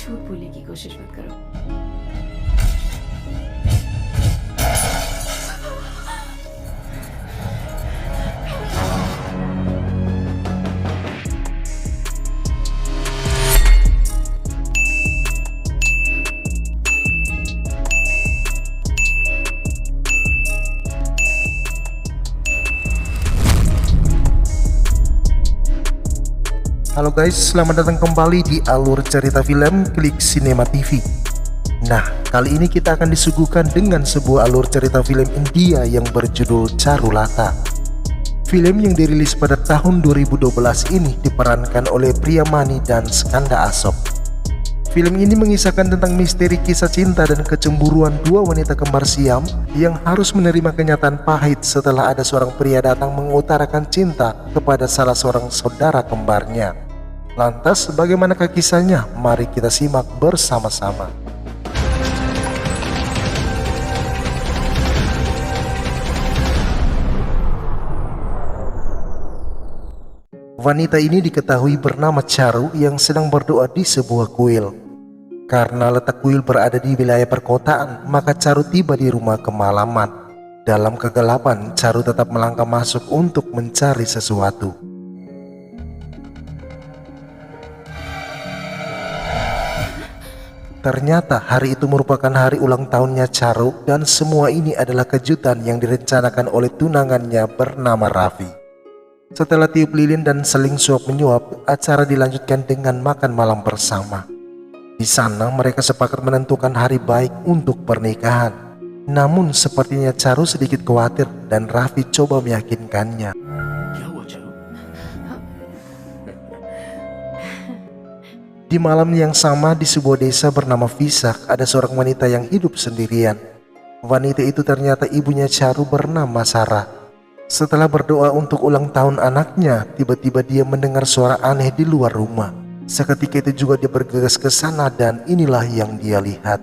झूठ बोलने की कोशिश मत करो। Halo guys, selamat datang kembali di alur cerita film Klik Cinema TV. Nah, kali ini kita akan disuguhkan dengan sebuah alur cerita film India yang berjudul Charulata. Film yang dirilis pada tahun 2012 ini diperankan oleh Priyamani dan Skanda Ashok. Film ini mengisahkan tentang misteri kisah cinta dan kecemburuan dua wanita kembar Siam yang harus menerima kenyataan pahit setelah ada seorang pria datang mengutarakan cinta kepada salah seorang saudara kembarnya. Lantas bagaimanakah kisahnya? Mari kita simak bersama-sama. Wanita ini diketahui bernama Charu yang sedang berdoa di sebuah kuil. Karena letak kuil berada di wilayah perkotaan, maka Charu tiba di rumah kemalaman. Dalam kegelapan, Charu tetap melangkah masuk untuk mencari sesuatu. Ternyata hari itu merupakan hari ulang tahunnya Charu dan semua ini adalah kejutan yang direncanakan oleh tunangannya bernama Raffi. Setelah tiup lilin dan saling suap menyuap, acara dilanjutkan dengan makan malam bersama. Di sana mereka sepakat menentukan hari baik untuk pernikahan. Namun sepertinya Charu sedikit khawatir dan Raffi coba meyakinkannya. Di malam yang sama di sebuah desa bernama Visak ada seorang wanita yang hidup sendirian. Wanita itu ternyata ibunya Charu bernama Sarah. Setelah berdoa untuk ulang tahun anaknya, tiba-tiba dia mendengar suara aneh di luar rumah. Seketika itu juga dia bergegas ke sana dan inilah yang dia lihat.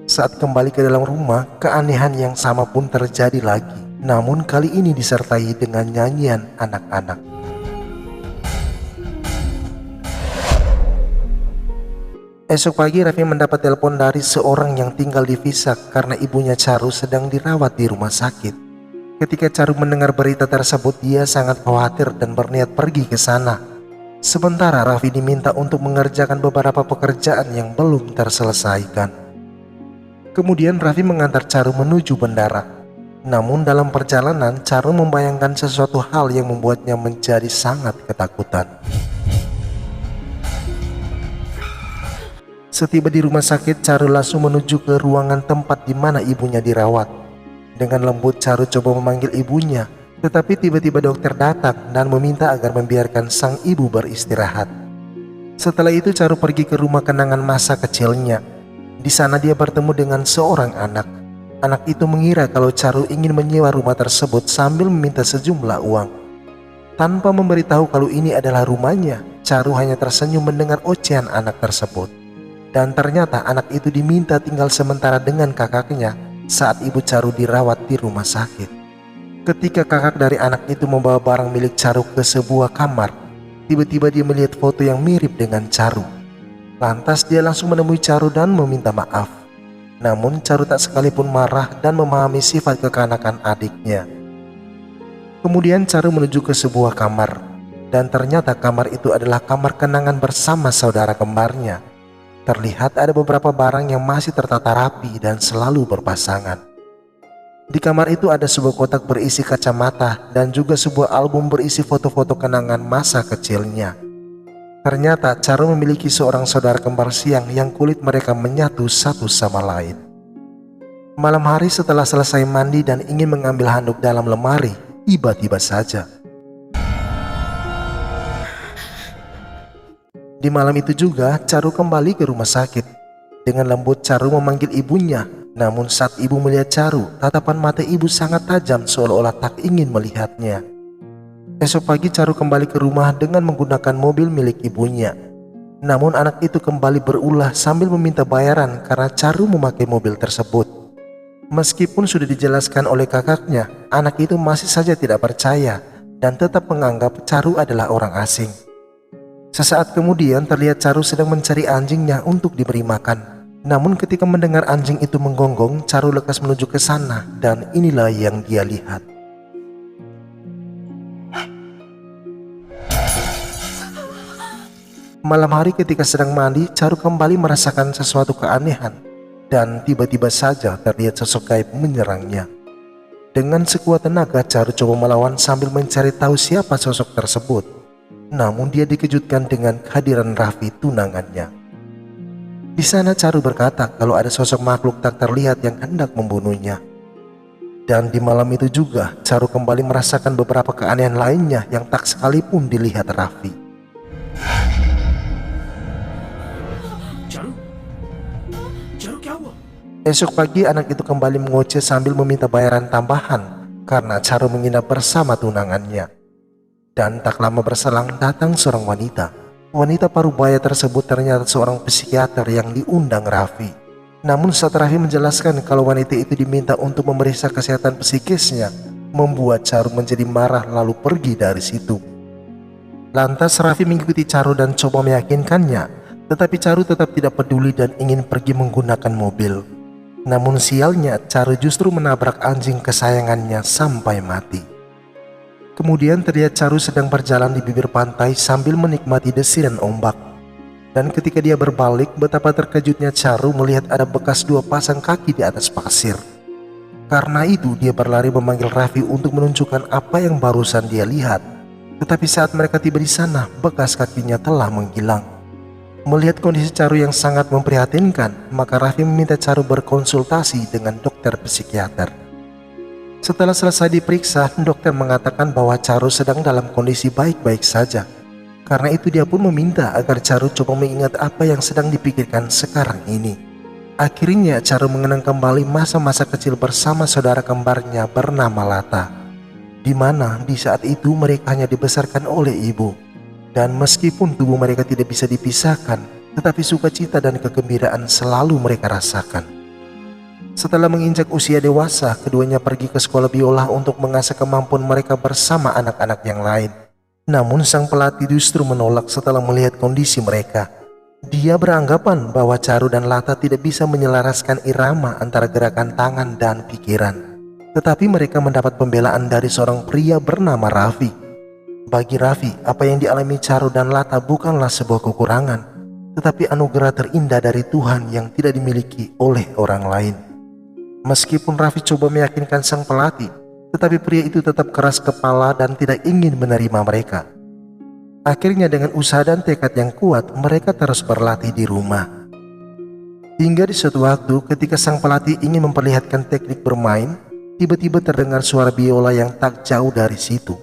Saat kembali ke dalam rumah, keanehan yang sama pun terjadi lagi. Namun kali ini disertai dengan nyanyian anak-anak. Esok pagi Raffi mendapat telepon dari seorang yang tinggal di Visak karena ibunya Charu sedang dirawat di rumah sakit. Ketika Charu mendengar berita tersebut, dia sangat khawatir dan berniat pergi ke sana. Sementara Raffi diminta untuk mengerjakan beberapa pekerjaan yang belum terselesaikan. Kemudian Raffi mengantar Charu menuju bandara. Namun dalam perjalanan, Charu membayangkan sesuatu hal yang membuatnya menjadi sangat ketakutan. Setiba di rumah sakit, Charu langsung menuju ke ruangan tempat di mana ibunya dirawat. Dengan lembut Charu coba memanggil ibunya, tetapi tiba-tiba dokter datang dan meminta agar membiarkan sang ibu beristirahat. Setelah itu Charu pergi ke rumah kenangan masa kecilnya. Di sana dia bertemu dengan seorang anak. Anak itu mengira kalau Charu ingin menyewa rumah tersebut sambil meminta sejumlah uang. Tanpa memberitahu kalau ini adalah rumahnya, Charu hanya tersenyum mendengar ocehan anak tersebut. Dan ternyata anak itu diminta tinggal sementara dengan kakaknya saat ibu Charu dirawat di rumah sakit. Ketika kakak dari anak itu membawa barang milik Charu ke sebuah kamar, tiba-tiba dia melihat foto yang mirip dengan Charu. Lantas dia langsung menemui Charu dan meminta maaf. Namun Charu tak sekalipun marah dan memahami sifat kekanakan adiknya. Kemudian Charu menuju ke sebuah kamar. Dan ternyata kamar itu adalah kamar kenangan bersama saudara kembarnya. Terlihat ada beberapa barang yang masih tertata rapi dan selalu berpasangan. Di kamar itu ada sebuah kotak berisi kacamata dan juga sebuah album berisi foto-foto kenangan masa kecilnya. Ternyata Charu memiliki seorang saudara kembar siang yang kulit mereka menyatu satu sama lain. Malam hari setelah selesai mandi dan ingin mengambil handuk dalam lemari, tiba-tiba saja. Di malam itu juga Charu kembali ke rumah sakit. Dengan lembut Charu memanggil ibunya. Namun saat ibu melihat Charu, tatapan mata ibu sangat tajam seolah-olah tak ingin melihatnya. Esok pagi Charu kembali ke rumah dengan menggunakan mobil milik ibunya. Namun anak itu kembali berulah sambil meminta bayaran karena Charu memakai mobil tersebut. Meskipun sudah dijelaskan oleh kakaknya, anak itu masih saja tidak percaya dan tetap menganggap Charu adalah orang asing. Sesaat kemudian terlihat Charu sedang mencari anjingnya untuk diberi makan. Namun ketika mendengar anjing itu menggonggong, Charu lekas menuju ke sana dan inilah yang dia lihat. Malam hari ketika sedang mandi, Charu kembali merasakan sesuatu keanehan dan tiba-tiba saja terlihat sosok gaib menyerangnya. Dengan sekuat tenaga, Charu coba melawan sambil mencari tahu siapa sosok tersebut. Namun dia dikejutkan dengan kehadiran Raffi, tunangannya. Di sana Charu berkata kalau ada sosok makhluk tak terlihat yang hendak membunuhnya. Dan di malam itu juga Charu kembali merasakan beberapa keanehan lainnya yang tak sekalipun dilihat Raffi. Esok pagi anak itu kembali mengoceh sambil meminta bayaran tambahan karena Charu menginap bersama tunangannya. Dan tak lama berselang datang seorang wanita. Wanita parubaya tersebut ternyata seorang psikiater yang diundang Raffi. Namun saat Raffi menjelaskan kalau wanita itu diminta untuk memeriksa kesehatan psikisnya, membuat Charu menjadi marah lalu pergi dari situ. Lantas Raffi mengikuti Charu dan coba meyakinkannya, tetapi Charu tetap tidak peduli dan ingin pergi menggunakan mobil. Namun sialnya Charu justru menabrak anjing kesayangannya sampai mati. Kemudian terlihat Charu sedang berjalan di bibir pantai sambil menikmati desiran ombak. Dan ketika dia berbalik, betapa terkejutnya Charu melihat ada bekas dua pasang kaki di atas pasir. Karena itu dia berlari memanggil Raffi untuk menunjukkan apa yang barusan dia lihat. Tetapi saat mereka tiba di sana, bekas kakinya telah menghilang. Melihat kondisi Charu yang sangat memprihatinkan, maka Raffi meminta Charu berkonsultasi dengan dokter psikiater. Setelah selesai diperiksa, dokter mengatakan bahwa Charu sedang dalam kondisi baik-baik saja. Karena itu dia pun meminta agar Charu coba mengingat apa yang sedang dipikirkan sekarang ini. Akhirnya Charu mengenang kembali masa-masa kecil bersama saudara kembarnya bernama Lata, di mana di saat itu mereka hanya dibesarkan oleh ibu. Dan meskipun tubuh mereka tidak bisa dipisahkan, tetapi sukacita dan kegembiraan selalu mereka rasakan. Setelah menginjak usia dewasa, keduanya pergi ke sekolah biola untuk mengasah kemampuan mereka bersama anak-anak yang lain. Namun sang pelatih justru menolak setelah melihat kondisi mereka. Dia beranggapan bahwa Charu dan Lata tidak bisa menyelaraskan irama antara gerakan tangan dan pikiran. Tetapi mereka mendapat pembelaan dari seorang pria bernama Raffi. Bagi Raffi, apa yang dialami Charu dan Lata bukanlah sebuah kekurangan, tetapi anugerah terindah dari Tuhan yang tidak dimiliki oleh orang lain. Meskipun Raffi coba meyakinkan sang pelatih, tetapi pria itu tetap keras kepala dan tidak ingin menerima mereka. Akhirnya dengan usaha dan tekad yang kuat, mereka terus berlatih di rumah. Hingga di suatu waktu ketika sang pelatih ingin memperlihatkan teknik bermain, tiba-tiba terdengar suara biola yang tak jauh dari situ.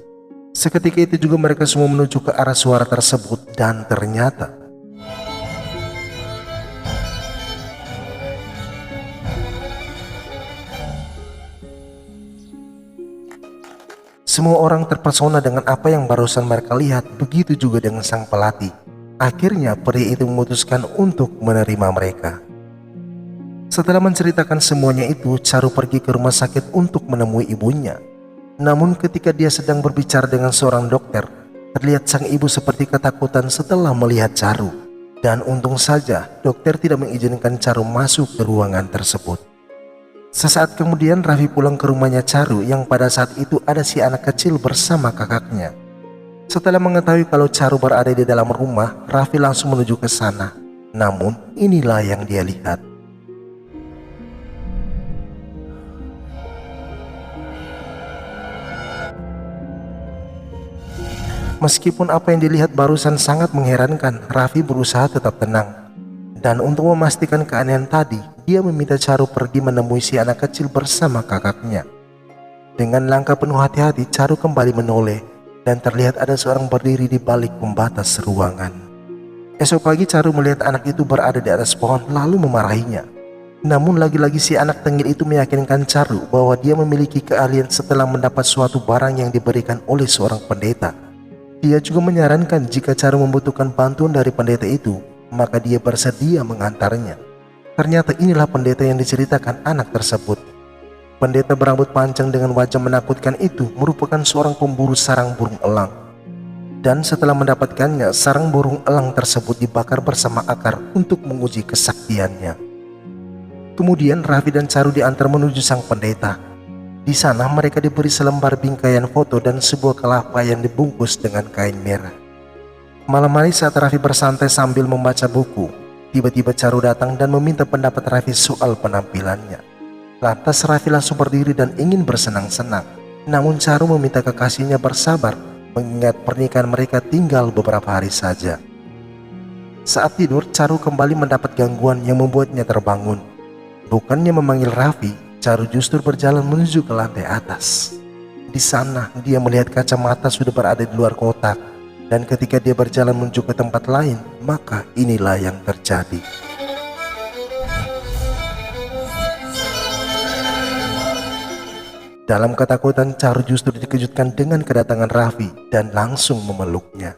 Seketika itu juga mereka semua menuju ke arah suara tersebut dan ternyata semua orang terpesona dengan apa yang barusan mereka lihat, begitu juga dengan sang pelatih. Akhirnya pria itu memutuskan untuk menerima mereka. Setelah menceritakan semuanya itu, Charu pergi ke rumah sakit untuk menemui ibunya. Namun ketika dia sedang berbicara dengan seorang dokter, terlihat sang ibu seperti ketakutan setelah melihat Charu. Dan untung saja dokter tidak mengizinkan Charu masuk ke ruangan tersebut. Sesaat kemudian Raffi pulang ke rumahnya Charu yang pada saat itu ada si anak kecil bersama kakaknya. Setelah mengetahui kalau Charu berada di dalam rumah, Raffi langsung menuju ke sana. Namun inilah yang dia lihat. Meskipun apa yang dilihat barusan sangat mengherankan, Raffi berusaha tetap tenang. Dan untuk memastikan keanehan tadi, dia meminta Charu pergi menemui si anak kecil bersama kakaknya. Dengan langkah penuh hati-hati, Charu kembali menoleh dan terlihat ada seorang berdiri di balik pembatas ruangan. Esok pagi Charu melihat anak itu berada di atas pohon lalu memarahinya. Namun lagi-lagi si anak tengil itu meyakinkan Charu bahwa dia memiliki keahlian setelah mendapat suatu barang yang diberikan oleh seorang pendeta. Dia juga menyarankan jika Charu membutuhkan bantuan dari pendeta itu, maka dia bersedia mengantarnya. Ternyata inilah pendeta yang diceritakan anak tersebut. Pendeta berambut panjang dengan wajah menakutkan itu merupakan seorang pemburu sarang burung elang. Dan setelah mendapatkannya, sarang burung elang tersebut dibakar bersama akar untuk menguji kesaktiannya. Kemudian Raffi dan Charu diantar menuju sang pendeta. Di sana mereka diberi selembar bingkaian foto dan sebuah kelapa yang dibungkus dengan kain merah. Malam hari saat Raffi bersantai sambil membaca buku, tiba-tiba Charu datang dan meminta pendapat Raffi soal penampilannya. Lantas Raffi langsung berdiri dan ingin bersenang-senang. Namun Charu meminta kekasihnya bersabar mengingat pernikahan mereka tinggal beberapa hari saja. Saat tidur, Charu kembali mendapat gangguan yang membuatnya terbangun. Bukannya memanggil Raffi, Charu justru berjalan menuju ke lantai atas. Di sana, dia melihat kacamata sudah berada di luar kotak. Dan ketika dia berjalan menuju ke tempat lain, maka inilah yang terjadi. Dalam ketakutan, Charu justru dikejutkan dengan kedatangan Raffi dan langsung memeluknya.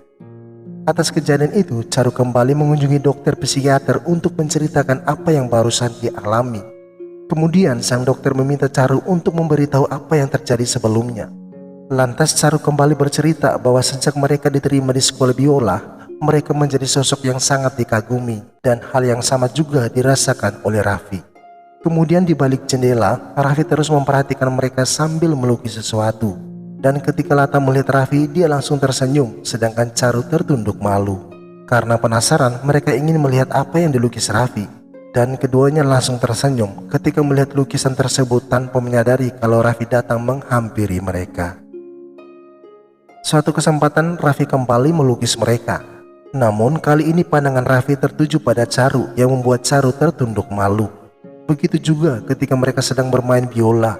Atas kejadian itu, Charu kembali mengunjungi dokter psikiater untuk menceritakan apa yang barusan dia alami. Kemudian sang dokter meminta Charu untuk memberitahu apa yang terjadi sebelumnya. Lantas Charu kembali bercerita bahwa sejak mereka diterima di sekolah biola, mereka menjadi sosok yang sangat dikagumi dan hal yang sama juga dirasakan oleh Raffi. Kemudian di balik jendela, Raffi terus memperhatikan mereka sambil melukis sesuatu. Dan ketika Lata melihat Raffi, dia langsung tersenyum, sedangkan Charu tertunduk malu. Karena penasaran, mereka ingin melihat apa yang dilukis Raffi. Dan keduanya langsung tersenyum ketika melihat lukisan tersebut tanpa menyadari kalau Raffi datang menghampiri mereka. Suatu kesempatan Raffi kembali melukis mereka. Namun kali ini pandangan Raffi tertuju pada Charu yang membuat Charu tertunduk malu. Begitu juga ketika mereka sedang bermain biola,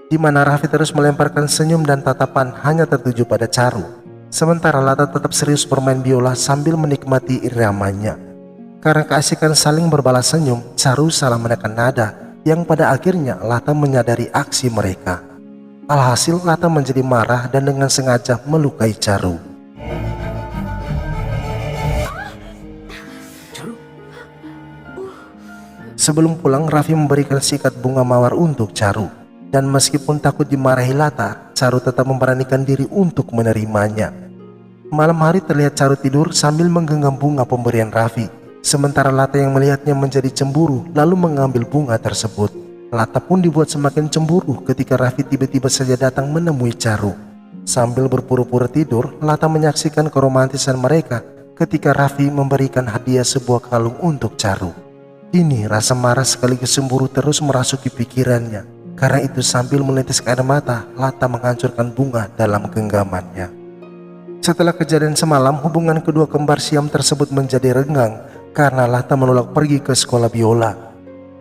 di mana Raffi terus melemparkan senyum dan tatapan hanya tertuju pada Charu. Sementara Lata tetap serius bermain biola sambil menikmati iramanya. Karena keasikan saling berbalas senyum, Charu salah menekan nada, yang pada akhirnya Lata menyadari aksi mereka. Alhasil Lata menjadi marah dan dengan sengaja melukai Charu. Sebelum pulang, Raffi memberikan sikat bunga mawar untuk Charu. Dan meskipun takut dimarahi Lata, Charu tetap memberanikan diri untuk menerimanya. Malam hari terlihat Charu tidur sambil menggenggam bunga pemberian Raffi. Sementara Lata yang melihatnya menjadi cemburu lalu mengambil bunga tersebut. Lata pun dibuat semakin cemburu ketika Raffi tiba-tiba saja datang menemui Charu. Sambil berpura-pura tidur, Lata menyaksikan keromantisan mereka ketika Raffi memberikan hadiah sebuah kalung untuk Charu. Ini rasa marah sekaligus cemburu terus merasuki pikirannya. Karena itu sambil menitis air mata, Lata menghancurkan bunga dalam genggamannya. Setelah kejadian semalam, hubungan kedua kembar Siam tersebut menjadi renggang karena Lata menolak pergi ke sekolah biola.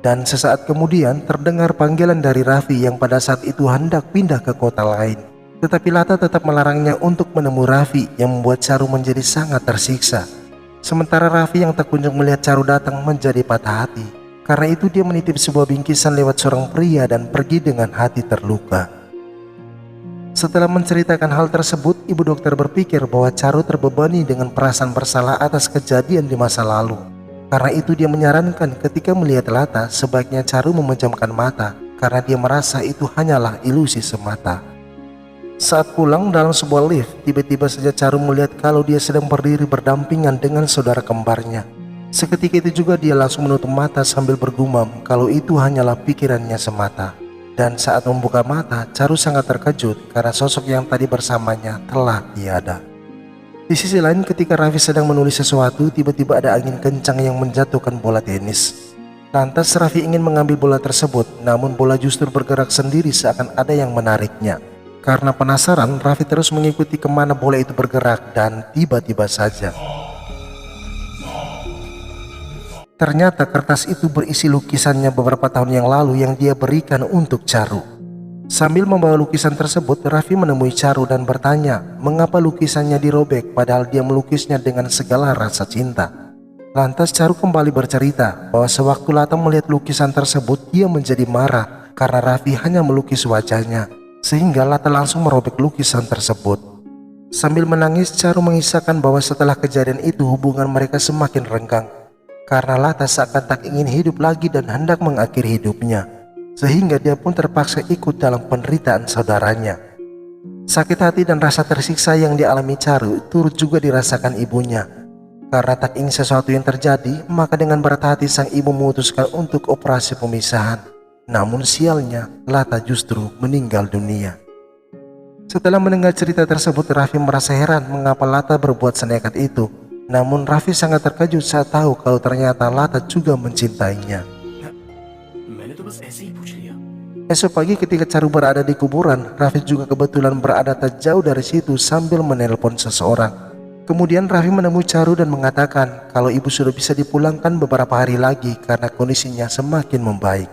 Dan sesaat kemudian terdengar panggilan dari Raffi yang pada saat itu hendak pindah ke kota lain. Tetapi Lata tetap melarangnya untuk menemui Raffi yang membuat Charu menjadi sangat tersiksa. Sementara Raffi yang tak kunjung melihat Charu datang menjadi patah hati. Karena itu dia menitip sebuah bingkisan lewat seorang pria dan pergi dengan hati terluka. Setelah menceritakan hal tersebut, ibu dokter berpikir bahwa Charu terbebani dengan perasaan bersalah atas kejadian di masa lalu. Karena itu dia menyarankan ketika melihat Lata sebaiknya Charu memejamkan mata karena dia merasa itu hanyalah ilusi semata. Saat pulang dalam sebuah lift, tiba-tiba saja Charu melihat kalau dia sedang berdiri berdampingan dengan saudara kembarnya. Seketika itu juga dia langsung menutup mata sambil bergumam kalau itu hanyalah pikirannya semata. Dan saat membuka mata, Charu sangat terkejut karena sosok yang tadi bersamanya telah tiada. Di sisi lain, ketika Raffi sedang menulis sesuatu, tiba-tiba ada angin kencang yang menjatuhkan bola tenis. Lantas Raffi ingin mengambil bola tersebut, namun bola justru bergerak sendiri seakan ada yang menariknya. Karena penasaran, Raffi terus mengikuti kemana bola itu bergerak dan tiba-tiba saja ternyata kertas itu berisi lukisannya beberapa tahun yang lalu yang dia berikan untuk Charu. Sambil membawa lukisan tersebut, Raffi menemui Charu dan bertanya mengapa lukisannya dirobek padahal dia melukisnya dengan segala rasa cinta. Lantas Charu kembali bercerita bahwa sewaktu Lata melihat lukisan tersebut, dia menjadi marah karena Raffi hanya melukis wajahnya. Sehingga Lata langsung merobek lukisan tersebut. Sambil menangis, Charu mengisahkan bahwa setelah kejadian itu hubungan mereka semakin renggang. Karena Lata seakan tak ingin hidup lagi dan hendak mengakhiri hidupnya. sehingga dia pun terpaksa ikut dalam penderitaan saudaranya. Sakit hati dan rasa tersiksa yang dialami Charu turut juga dirasakan ibunya. Karena tak ingin sesuatu yang terjadi, maka dengan berat hati sang ibu memutuskan untuk operasi pemisahan. Namun sialnya, Lata justru meninggal dunia. Setelah mendengar cerita tersebut, Raffi merasa heran mengapa Lata berbuat senekat itu. Namun Raffi sangat terkejut saat tahu kalau ternyata Lata juga mencintainya. Esok pagi ketika Charu berada di kuburan, Raffi juga kebetulan berada tak jauh dari situ sambil menelpon seseorang. Kemudian Raffi menemui Charu dan mengatakan kalau ibu sudah bisa dipulangkan beberapa hari lagi karena kondisinya semakin membaik.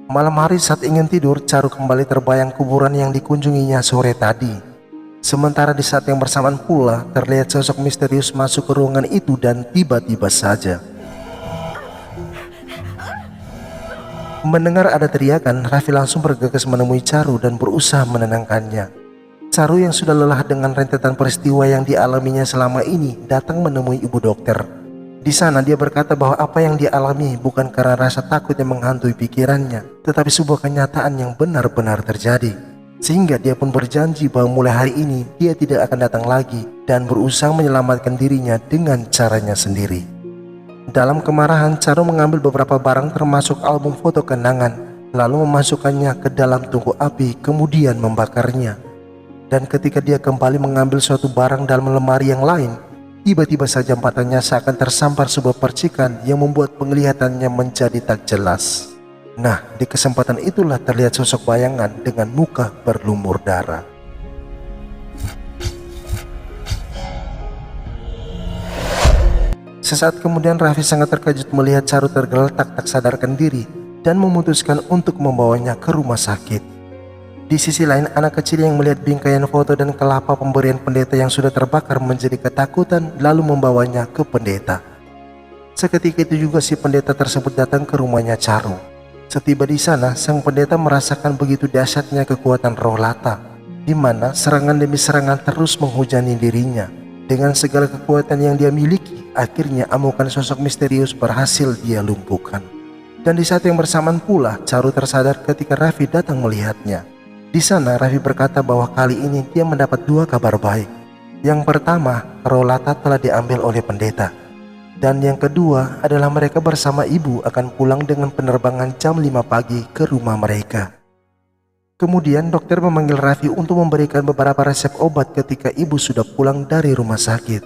Malam hari saat ingin tidur, Charu kembali terbayang kuburan yang dikunjunginya sore tadi. Sementara di saat yang bersamaan pula, terlihat sosok misterius masuk ke ruangan itu dan tiba-tiba saja. Mendengar ada teriakan, Raffi langsung bergegas menemui Charu dan berusaha menenangkannya. Charu yang sudah lelah dengan rentetan peristiwa yang dialaminya selama ini datang menemui ibu dokter. Di sana dia berkata bahwa apa yang dia alami bukan karena rasa takut yang menghantui pikirannya, tetapi sebuah kenyataan yang benar-benar terjadi. Sehingga dia pun berjanji bahwa mulai hari ini dia tidak akan datang lagi dan berusaha menyelamatkan dirinya dengan caranya sendiri. Dalam kemarahan, Charu mengambil beberapa barang termasuk album foto kenangan, lalu memasukkannya ke dalam tungku api kemudian membakarnya. Dan ketika dia kembali mengambil suatu barang dalam lemari yang lain, tiba-tiba saja matanya seakan tersampar sebuah percikan yang membuat penglihatannya menjadi tak jelas. Nah, di kesempatan itulah terlihat sosok bayangan dengan muka berlumur darah. Sesaat kemudian Raffi sangat terkejut melihat Charu tergeletak tak sadarkan diri dan memutuskan untuk membawanya ke rumah sakit. Di sisi lain, anak kecil yang melihat bingkaian foto dan kelapa pemberian pendeta yang sudah terbakar menjadi ketakutan lalu membawanya ke pendeta. Seketika itu juga si pendeta tersebut datang ke rumahnya Charu. Setiba di sana, sang pendeta merasakan begitu dahsyatnya kekuatan roh Lata, di mana serangan demi serangan terus menghujani dirinya. Dengan segala kekuatan yang dia miliki, akhirnya amukan sosok misterius berhasil dia lumpuhkan. Dan di saat yang bersamaan pula, Charu tersadar ketika Raffi datang melihatnya. Di sana Raffi berkata bahwa kali ini dia mendapat dua kabar baik. Yang pertama, roh Lata telah diambil oleh pendeta. Dan yang kedua adalah mereka bersama ibu akan pulang dengan penerbangan jam 5 pagi ke rumah mereka. Kemudian dokter memanggil Raffi untuk memberikan beberapa resep obat ketika ibu sudah pulang dari rumah sakit.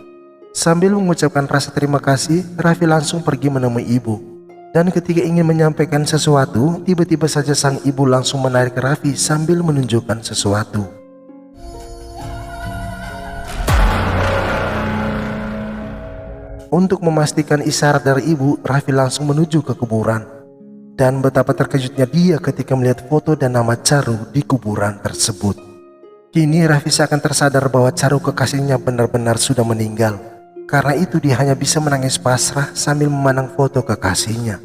Sambil mengucapkan rasa terima kasih, Raffi langsung pergi menemui ibu. Dan ketika ingin menyampaikan sesuatu, tiba-tiba saja sang ibu langsung menarik Raffi sambil menunjukkan sesuatu. Untuk memastikan isyarat dari ibu, Raffi langsung menuju ke kuburan. Dan betapa terkejutnya dia ketika melihat foto dan nama Charu di kuburan tersebut. Kini Raffi seakan tersadar bahwa Charu kekasihnya benar-benar sudah meninggal. Karena itu dia hanya bisa menangis pasrah sambil memandang foto kekasihnya.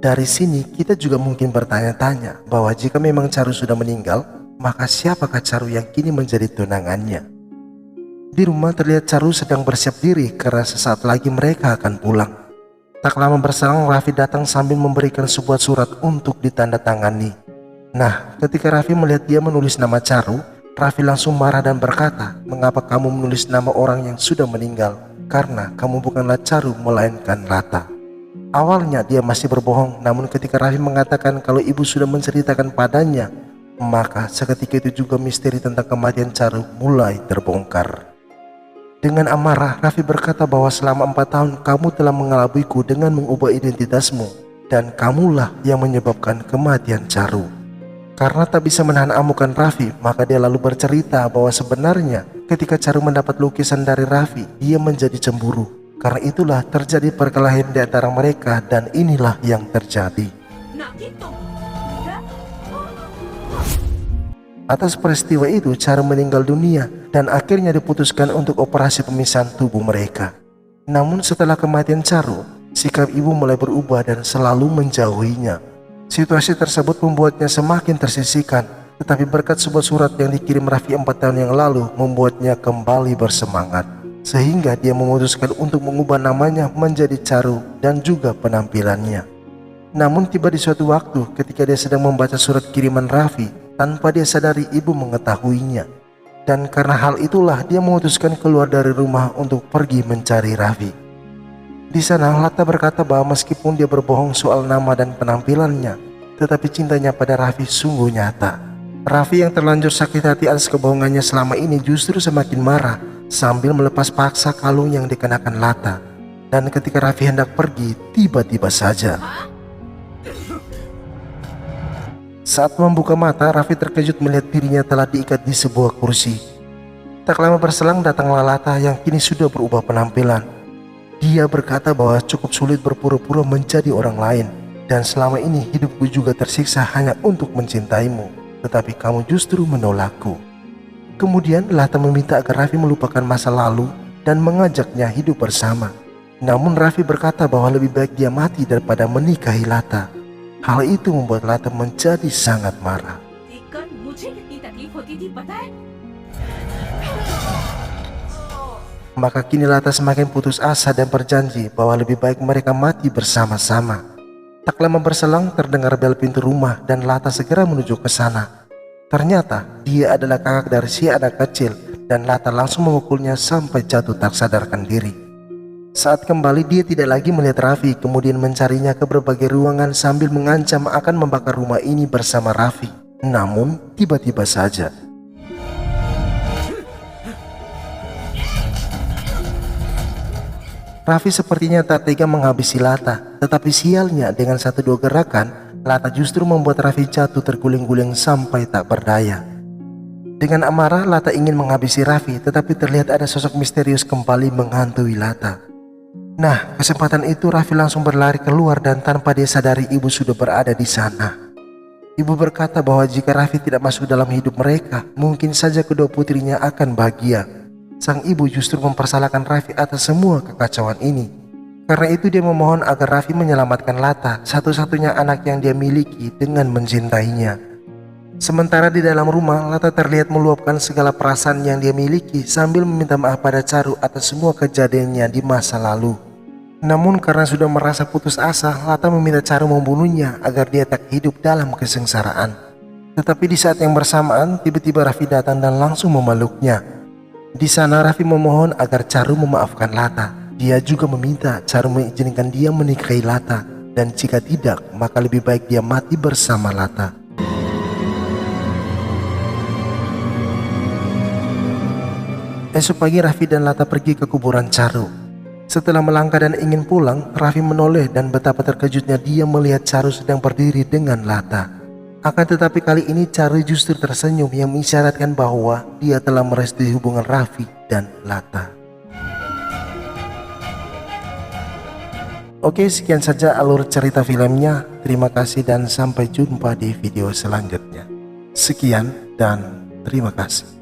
Dari sini kita juga mungkin bertanya-tanya bahwa jika memang Charu sudah meninggal, maka siapakah Charu yang kini menjadi tunangannya? Di rumah terlihat Charu sedang bersiap diri karena sesaat lagi mereka akan pulang. Tak lama berselang Raffi datang sambil memberikan sebuah surat untuk ditandatangani. Nah, ketika Raffi melihat dia menulis nama Charu, Raffi langsung marah dan berkata, "Mengapa kamu menulis nama orang yang sudah meninggal? Karena kamu bukanlah Charu melainkan Lata." Awalnya dia masih berbohong, namun ketika Raffi mengatakan kalau ibu sudah menceritakan padanya, maka seketika itu juga misteri tentang kematian Charu mulai terbongkar. Dengan amarah, Raffi berkata bahwa selama 4 tahun kamu telah mengelabuiku dengan mengubah identitasmu, dan kamulah yang menyebabkan kematian Charu. Karena tak bisa menahan amukan Raffi, maka dia lalu bercerita bahwa sebenarnya ketika Charu mendapat lukisan dari Raffi, dia menjadi cemburu. Karena itulah terjadi perkelahian di antara mereka dan inilah yang terjadi. Atas peristiwa itu, Charu meninggal dunia dan akhirnya diputuskan untuk operasi pemisahan tubuh mereka. Namun setelah kematian Charu, sikap ibu mulai berubah dan selalu menjauhinya. Situasi tersebut membuatnya semakin tersisihkan, tetapi berkat sebuah surat yang dikirim Raffi 4 tahun yang lalu membuatnya kembali bersemangat. Sehingga dia memutuskan untuk mengubah namanya menjadi Charu dan juga penampilannya. Namun tiba di suatu waktu ketika dia sedang membaca surat kiriman Raffi, tanpa dia sadari ibu mengetahuinya. Dan karena hal itulah dia memutuskan keluar dari rumah untuk pergi mencari Raffi. Di sana Lata berkata bahwa meskipun dia berbohong soal nama dan penampilannya, tetapi cintanya pada Raffi sungguh nyata. Raffi yang terlanjur sakit hati atas kebohongannya selama ini justru semakin marah sambil melepas paksa kalung yang dikenakan Lata. Dan ketika Raffi hendak pergi, tiba-tiba saja saat membuka mata, Raffi terkejut melihat dirinya telah diikat di sebuah kursi. Tak lama berselang datanglah Lata yang kini sudah berubah penampilan. Dia berkata bahwa cukup sulit berpura-pura menjadi orang lain, dan selama ini hidupku juga tersiksa hanya untuk mencintaimu, tetapi kamu justru menolakku. Kemudian Lata meminta agar Raffi melupakan masa lalu dan mengajaknya hidup bersama. Namun Raffi berkata bahwa lebih baik dia mati daripada menikahi Lata. Hal itu membuat Lata menjadi sangat marah. Maka kini Lata semakin putus asa dan berjanji bahwa lebih baik mereka mati bersama-sama. Tak lama berselang terdengar bel pintu rumah dan Lata segera menuju ke sana. Ternyata dia adalah kakak dari si anak kecil dan Lata langsung memukulnya sampai jatuh tak sadarkan diri. Saat kembali dia tidak lagi melihat Raffi, kemudian mencarinya ke berbagai ruangan sambil mengancam akan membakar rumah ini bersama Raffi. Namun tiba-tiba saja Raffi sepertinya tak tega menghabisi Lata, tetapi sialnya dengan 1-2 gerakan, Lata justru membuat Raffi jatuh terguling-guling sampai tak berdaya. Dengan amarah Lata ingin menghabisi Raffi, tetapi terlihat ada sosok misterius kembali menghantui Lata. Nah, kesempatan itu Raffi langsung berlari keluar dan tanpa dia sadari ibu sudah berada di sana. Ibu berkata bahwa jika Raffi tidak masuk dalam hidup mereka, mungkin saja kedua putrinya akan bahagia. Sang ibu justru mempersalahkan Raffi atas semua kekacauan ini. Karena itu dia memohon agar Raffi menyelamatkan Lata, satu-satunya anak yang dia miliki, dengan mencintainya. Sementara di dalam rumah, Lata terlihat meluapkan segala perasaan yang dia miliki sambil meminta maaf pada Charu atas semua kejadiannya di masa lalu. Namun karena sudah merasa putus asa, Lata meminta Charu membunuhnya agar dia tak hidup dalam kesengsaraan. Tetapi di saat yang bersamaan, tiba-tiba Raffi datang dan langsung memeluknya. Di sana Raffi memohon agar Charu memaafkan Lata. Dia juga meminta Charu mengizinkan dia menikahi Lata, dan jika tidak, maka lebih baik dia mati bersama Lata. Esok pagi Raffi dan Lata pergi ke kuburan Charu. Setelah melangkah dan ingin pulang, Raffi menoleh dan betapa terkejutnya dia melihat Charu sedang berdiri dengan Lata. Akan tetapi kali ini Charu justru tersenyum yang mengisyaratkan bahwa dia telah merestui hubungan Raffi dan Lata. Oke, sekian saja alur cerita filmnya. Terima kasih dan sampai jumpa di video selanjutnya. Sekian dan terima kasih.